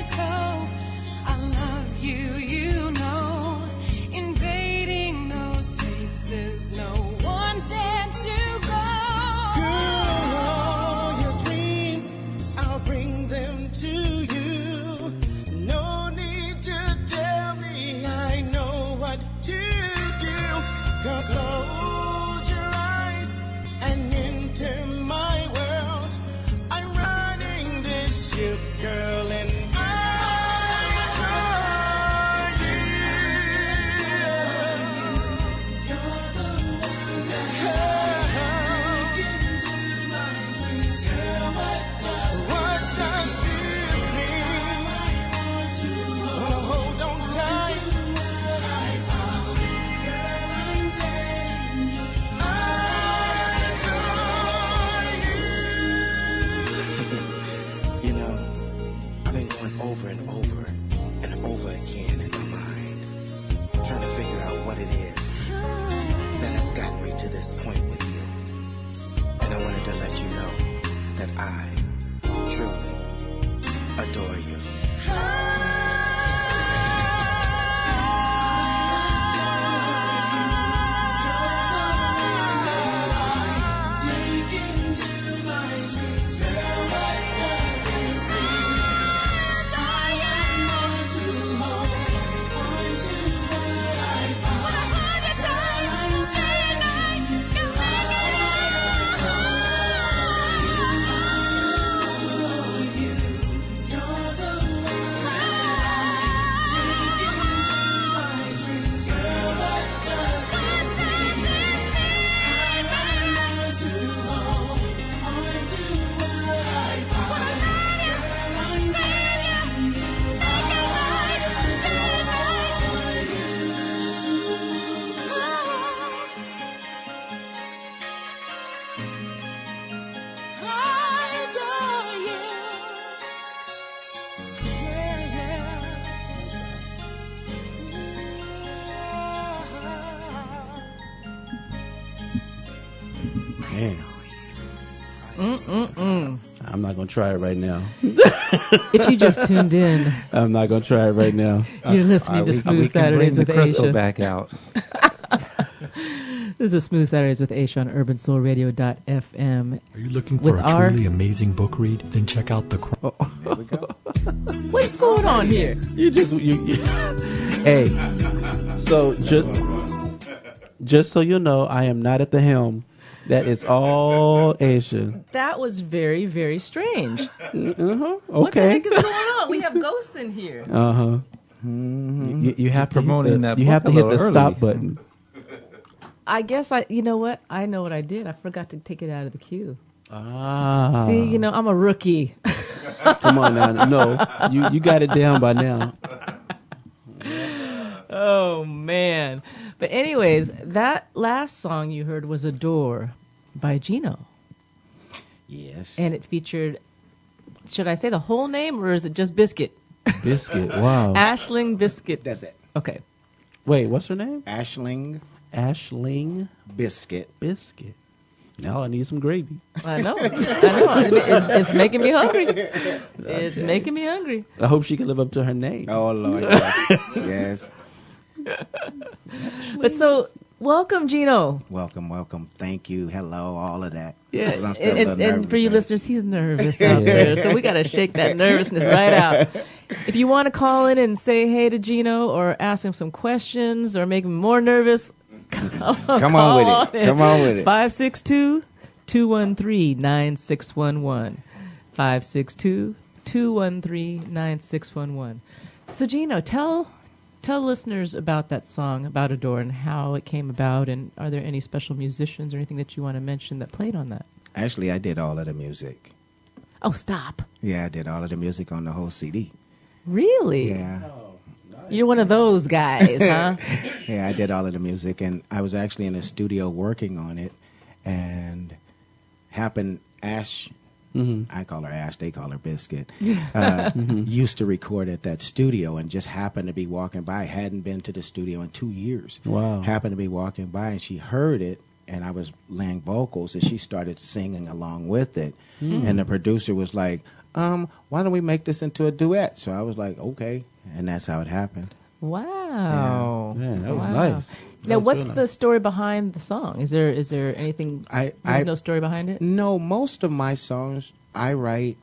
toe. I love you, you know. Invading those places no one's dared to go. Girl, all your dreams, I'll bring them to you. No need to tell me, I know what to do. Girl, close your eyes and enter my world. I'm running this ship, girl, and I adore you. You're the one that take into my dreams. Girl, what does this mean? Wanna hold on tight. I found, girl, I'm telling you, I adore you. You know, I've been going over and over and over again in my mind, trying to figure out what it is that has gotten me to this point with you. And I wanted to let you know that I truly adore you. Take into my dreams. Girl, what does this mean? I am on to hold on to what I found. Girl, I'm telling you, I adore you. You're the one take into my dreams. Girl, what does this mean? I'm on to hold on to what I found. Girl, I'm telling you, I adore you. Man, I'm not gonna try it right now. If you just tuned in, I'm not gonna try it right now. you're listening to Smooth Saturdays with Crystal Aysha. back out. This is Smooth Saturdays with Aysha on urbansoulradio.fm. Are you looking With for a our- truly amazing book read? Then check out the. There we go. What's going on here? You hey. So just so you know, I am not at the helm. That is all Aysha. That was very, very strange. Uh-huh. What the Okay. heck is going on? We have ghosts in here. Uh-huh. You have to promoting hit that you have to book a hit the little stop early. button. I guess you know what? I know what I did. I forgot to take it out of the queue. Ah. See, I'm a rookie. Come on now. No. You got it down by now. Oh, man. But anyways, that last song you heard was Adore by Gino. Yes. And it featured, should I say the whole name or is it just Biscuit? Biscuit. Wow. Ashling Biscuit. That's it. Okay. Wait, what's her name? Ashling Ashling Biscuit. Biscuit. Now I need some gravy. I know. It's making me hungry. It's making me hungry. I hope she can live up to her name. Oh, Lord, yes. Yes. But so, welcome, Gino. Welcome, welcome. Thank you. Hello, all of that. Yeah, 'Cause I'm still a little and nervous, for you man. listeners, he's nervous out there, so we got to shake that nervousness right out. If you want to call in and say hey to Gino or ask him some questions or make him more nervous, Come on with it. Come on with it. 562-213-9611. 562-213-9611. So Gino, tell listeners about that song, about Adore, and how it came about, and are there any special musicians or anything that you want to mention that played on that? Actually, I did all of the music. Oh, stop. Yeah, I did all of the music on the whole CD. Really? Yeah. You're one of those guys, huh? Yeah, I did all of the music, and I was actually in the studio working on it, and Ash, I call her Ash, they call her Biscuit, used to record at that studio and just happened to be walking by. Hadn't been to the studio in 2 years. Wow. Happened to be walking by, and she heard it, and I was laying vocals, and she started singing along with it. And the producer was like, why don't we make this into a duet? So I was like, okay, and that's how it happened. Wow. Yeah, that was Wow. nice. That Now, was what's real the nice. story behind the song? Is there anything? There's no story behind it. No, most of my songs I write.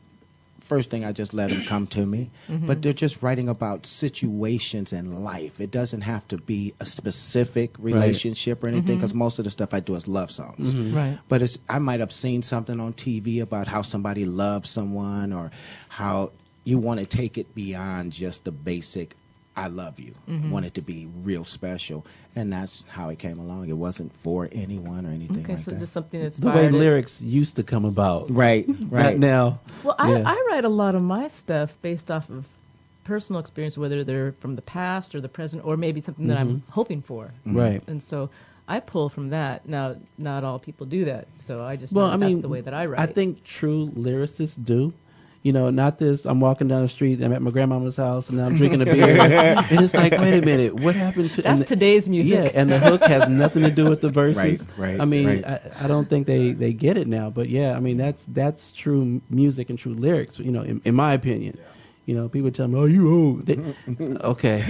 First thing, I just let them come to me, but they're just writing about situations in life. It doesn't have to be a specific relationship or anything, because most of the stuff I do is love songs. Right. But I might have seen something on TV about how somebody loves someone, or how you want to take it beyond just the basic I love you. I want it to be real special. And that's how it came along. It wasn't for anyone or anything Okay, like so that. just something that's The way lyrics used to come about. Right, Not right. now. Well, Yeah. I write a lot of my stuff based off of personal experience, whether they're from the past or the present, or maybe something that I'm hoping for. Right. And so I pull from that. Now, not all people do that, so I just Well, know I that's mean, the way that I write. I think true lyricists do. You know, not this. I'm walking down the street. I'm at my grandmama's house, and I'm drinking a beer, and it's like, wait a minute, what happened to? that's and today's music. Yeah, and the hook has nothing to do with the verses. Right, I mean, right. I don't think they get it now, but yeah, I mean that's true music and true lyrics. You know, in my opinion. You know, people tell me, "Oh, you old." Okay.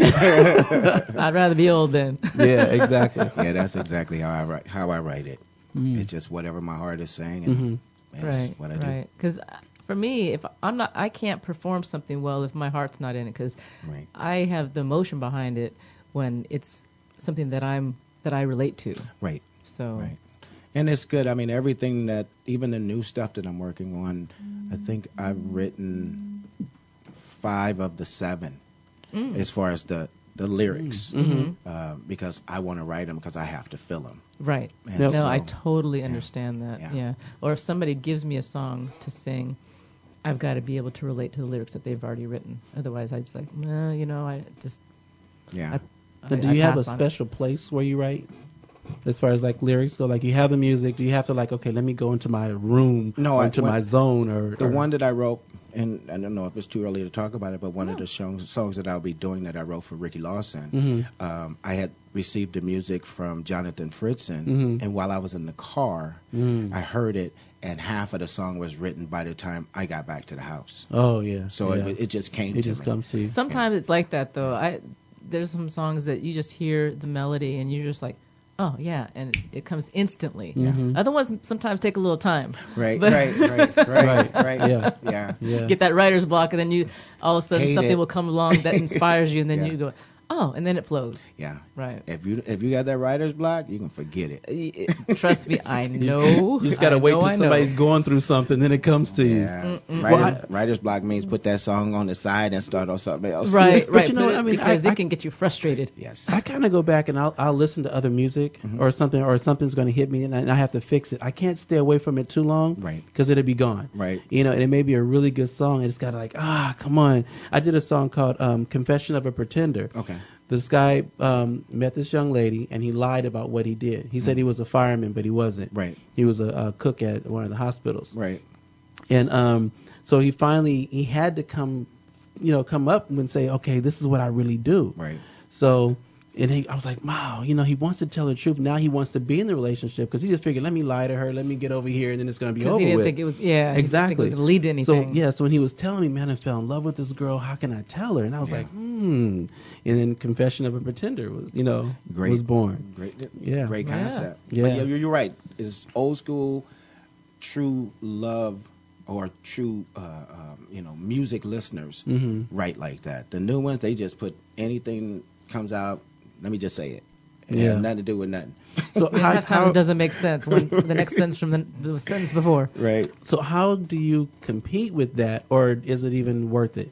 I'd rather be old then. Yeah, exactly. Yeah, that's exactly how I write it. It's just whatever my heart is saying, and that's Right, what I do. right. Because for me, if I'm not, I can't perform something well if my heart's not in it. Because Right. I have the emotion behind it when it's something that I relate to. Right. So Right. And it's good. I mean, everything that, even the new stuff that I'm working on, I think I've written 5 of the 7 as far as the lyrics, because I want to write them because I have to fill them. right. And No, so- I totally understand that. Yeah. Yeah. Or if somebody gives me a song to sing, I've got to be able to relate to the lyrics that they've already written. Otherwise, I just like, nah, you know, I just. Yeah. But do I you have a pass on it. special place where you write? As far as like lyrics go, like you have the music, do you have to like, okay, let me go into my room No, or I- into when- my zone or The one that I wrote, and I don't know if it's too early to talk about it, but one of the songs that I'll be doing that I wrote for Ricky Lawson, I had received the music from Jonathan Fritzen, and while I was in the car, I heard it, and half of the song was written by the time I got back to the house. Oh yeah. So yeah. it just came It to just me. comes to you. Sometimes it's like that though. There's some songs that you just hear the melody and you're just like, oh yeah, and it comes instantly. Other ones sometimes take a little time. Right, But- right. Yeah. Yeah. Yeah. Get that writer's block, and then you all of a sudden Hate something it. will come along that inspires you, and then Yeah. you go, oh, and then it flows. Yeah. Right. If you got that writer's block, you can forget it. Trust me, I know. You just gotta wait till I know. somebody's going through something, then it comes to you. Yeah. Well, Writer's block means put that song on the side and start on something else. Right, But right. you know what I mean? Because I- it can get you frustrated. Yes. I kind of go back and I'll listen to other music or something's going to hit me and I have to fix it. I can't stay away from it too long, Right. Because it'll be gone, Right. You know, and it may be a really good song. And it's got to like, come on. I did a song called "Confession of a Pretender." Okay. This guy met this young lady and he lied about what he did. He said he was a fireman, but he wasn't. Right. He was a cook at one of the hospitals. Right. And so he had to come up and say, okay, this is what I really do. Right. So, I was like, wow, he wants to tell the truth. Now he wants to be in the relationship because he just figured, let me lie to her, let me get over here, and then it's going to be Because over he didn't with. think it was, yeah, Exactly. He didn't think it was going to lead to anything. So when he was telling me, man, I fell in love with this girl, how can I tell her? And I was like, And then Confession of a Pretender was, was born. Great. Yeah. Great Yeah. concept. Yeah. But you're right. It's old school, true love or true, music listeners write like that. The new ones, they just put anything comes out. Let me just say it. It Yeah. has nothing to do with nothing. So Half times it doesn't make sense when the next sentence from the sentence before. Right. So how do you compete with that, or is it even worth it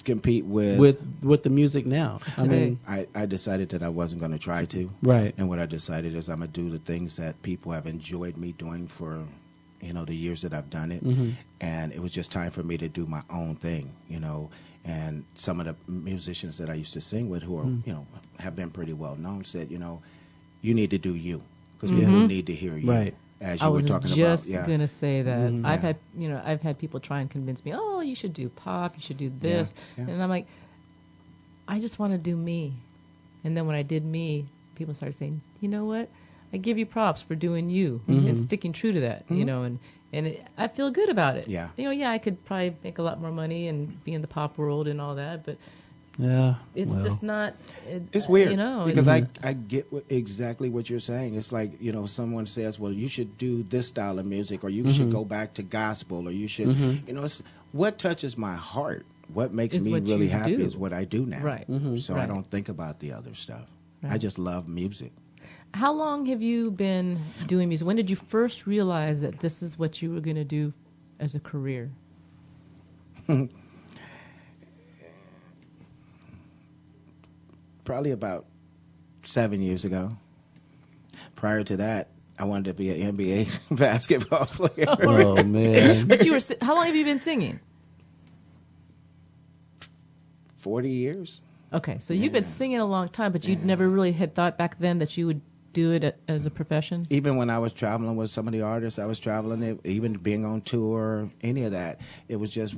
Compete with the music now? I Today. mean, I decided that I wasn't going to try to. Right. And what I decided is I'm going to do the things that people have enjoyed me doing for, the years that I've done it. And it was just time for me to do my own thing, And some of the musicians that I used to sing with who are, have been pretty well known said, you need to do you because people need to hear you. Right. As I you were was talking just about. Yeah. gonna say that I've Yeah. had I've had people try and convince me, oh, you should do pop, you should do this, Yeah. and I'm like, I just want to do me. And then when I did me, people started saying, you know what? I give you props for doing you and sticking true to that, and and I feel good about it. Yeah. You know, yeah, I could probably make a lot more money and be in the pop world and all that, but Yeah. it's well. just not. It's weird, you know, because I get exactly what you're saying. It's like, you know, someone says, well, you should do this style of music, or you should go back to gospel, or you should, you know, it's what touches my heart. What makes Is me what really you happy do. is what I do now. Right. So I Right. don't think about the other stuff. I Right. just love music. How long have you been doing music? When did you first realize that this is what you were going to do as a career? Probably about 7 years ago. Prior to that, I wanted to be an NBA basketball player. Oh man. But you were. How long have you been singing? 40 years. Okay, so you've been singing a long time, but you never really had thought back then that you would do it as a profession? Even when I was traveling with some of the artists I was traveling, even being on tour, any of that, it was just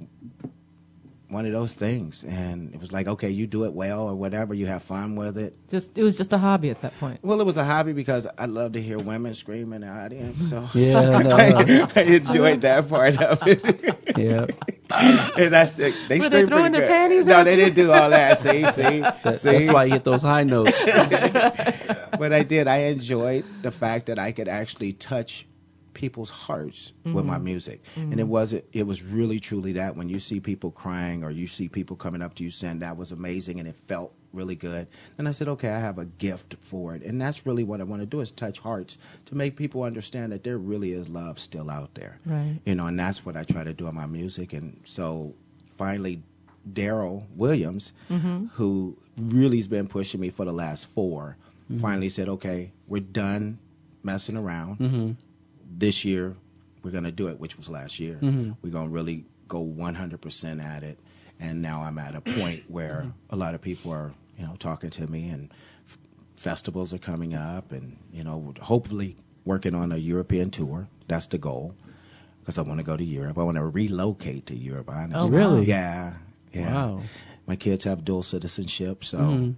one of those things. And it was like, okay, you do it well or whatever, you have fun with it. It was just a hobby at that point. Well, it was a hobby because I love to hear women scream in the audience. So Yeah. No. I enjoyed that part of it. Yeah. And that's they Were they screamed throwing pretty their good. panties No, at they you? didn't do all that. See. That's why you hit those high notes. But I did. I enjoyed the fact that I could actually touch people's hearts with my music. And it was really truly that when you see people crying or you see people coming up to you saying that was amazing and it felt really good. And I said, okay, I have a gift for it. And that's really what I want to do, is touch hearts to make people understand that there really is love still out there. Right. You know, and that's what I try to do in my music. And so finally, Daryl Williams, who really has been pushing me for the last 4, finally said, okay, we're done messing around. This year, we're going to do it, which was last year. We're going to really go 100% at it. And now I'm at a point where a lot of people are, you know, talking to me, and festivals are coming up, and, you know, hopefully working on a European tour. That's the goal, because I want to go to Europe. I want to relocate to Europe, honestly. Oh, really? Yeah. Wow. My kids have dual citizenship, so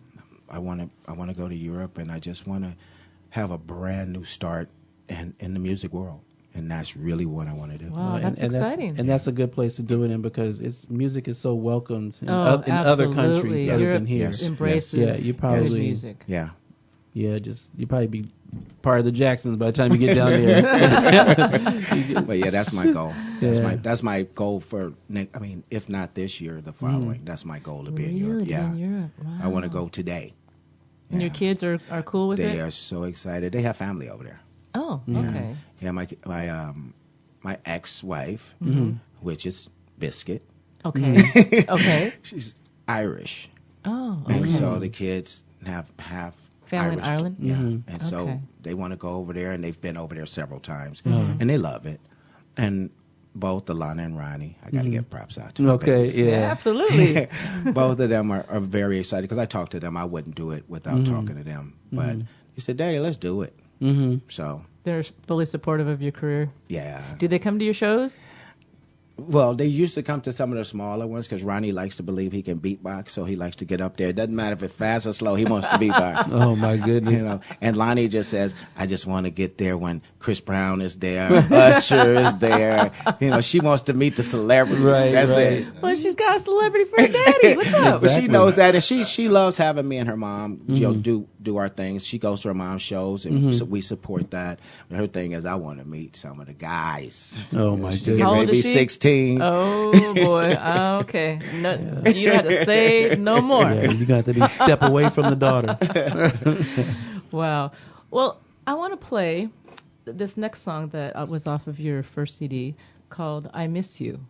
I want to go to Europe, and I just want to have a brand new start in the music world. And that's really what I want to do. Wow, that's and exciting. That's a good place to do it in, because music is so welcomed in, Oh, in other absolutely. countries other Europe than here. Yes. embraces Yeah, you probably- good music. Yeah. Yeah, you probably be part of the Jacksons by the time you get down there. But yeah, that's my goal. Yeah. That's my goal for next. I mean, if not this year, the following. That's my goal to be in Europe. Really? Yeah, In Europe. Wow. I want to go today. And your kids are cool with They it? are so excited. They have family over there. Oh, Yeah. okay. Yeah, my ex-wife, which is Biscuit. Okay. Okay. She's Irish, Oh, and okay. so the kids have half Family in Irish. Ireland? Yeah, and so Okay. they want to go over there, and they've been over there several times, and they love it. And both Alana and Ronnie, I got to give props out to them. Okay, yeah. Absolutely. Both of them are very excited, because I talked to them. I wouldn't do it without talking to them, but they said, "Daddy, let's do it." So They're fully supportive of your career. yeah. Do they come to your shows? Well, they used to come to some of the smaller ones, because Ronnie likes to believe he can beatbox, so he likes to get up there. It doesn't matter if it's fast or slow, he wants to beatbox. Oh my goodness. You know, and Lonnie just says, I just want to get there when Chris Brown is there, Usher is there. You know, she wants to meet the celebrities. Right, That's right. it. Well, she's got a celebrity for a daddy. What's up? But she Exactly. knows that, and she loves having me and her mom, you know, do our things. She goes to her mom's shows, and so we support that. But her thing is, I want to meet some of the guys. Oh my She's goodness. getting How ready old to be is she? 16. Oh, boy. Okay. No, you don't have to say no more. Yeah, you got to be step away from the daughter. Wow. Well, I want to play this next song that was off of your first CD called I Miss You.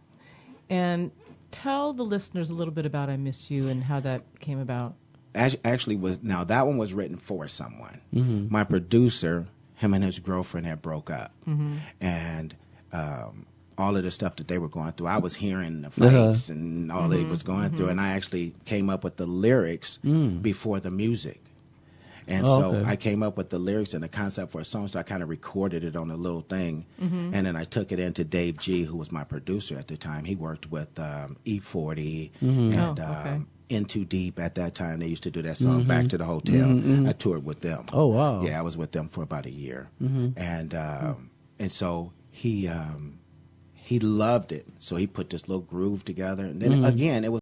And tell the listeners a little bit about I Miss You and how that came about. Actually, that one was written for someone. My producer, him and his girlfriend had broke up. And all of the stuff that they were going through, I was hearing the fights and all they was going through, and I actually came up with the lyrics before the music. And so I came up with the lyrics and the concept for a song, so I kind of recorded it on a little thing, and then I took it into Dave G, who was my producer at the time. He worked with E40 and In Too Deep at that time. They used to do that song, Back to the Hotel. I toured with them. Oh, wow. Yeah, I was with them for about a year. And so he he loved it. So he put this little groove together. And then again, it was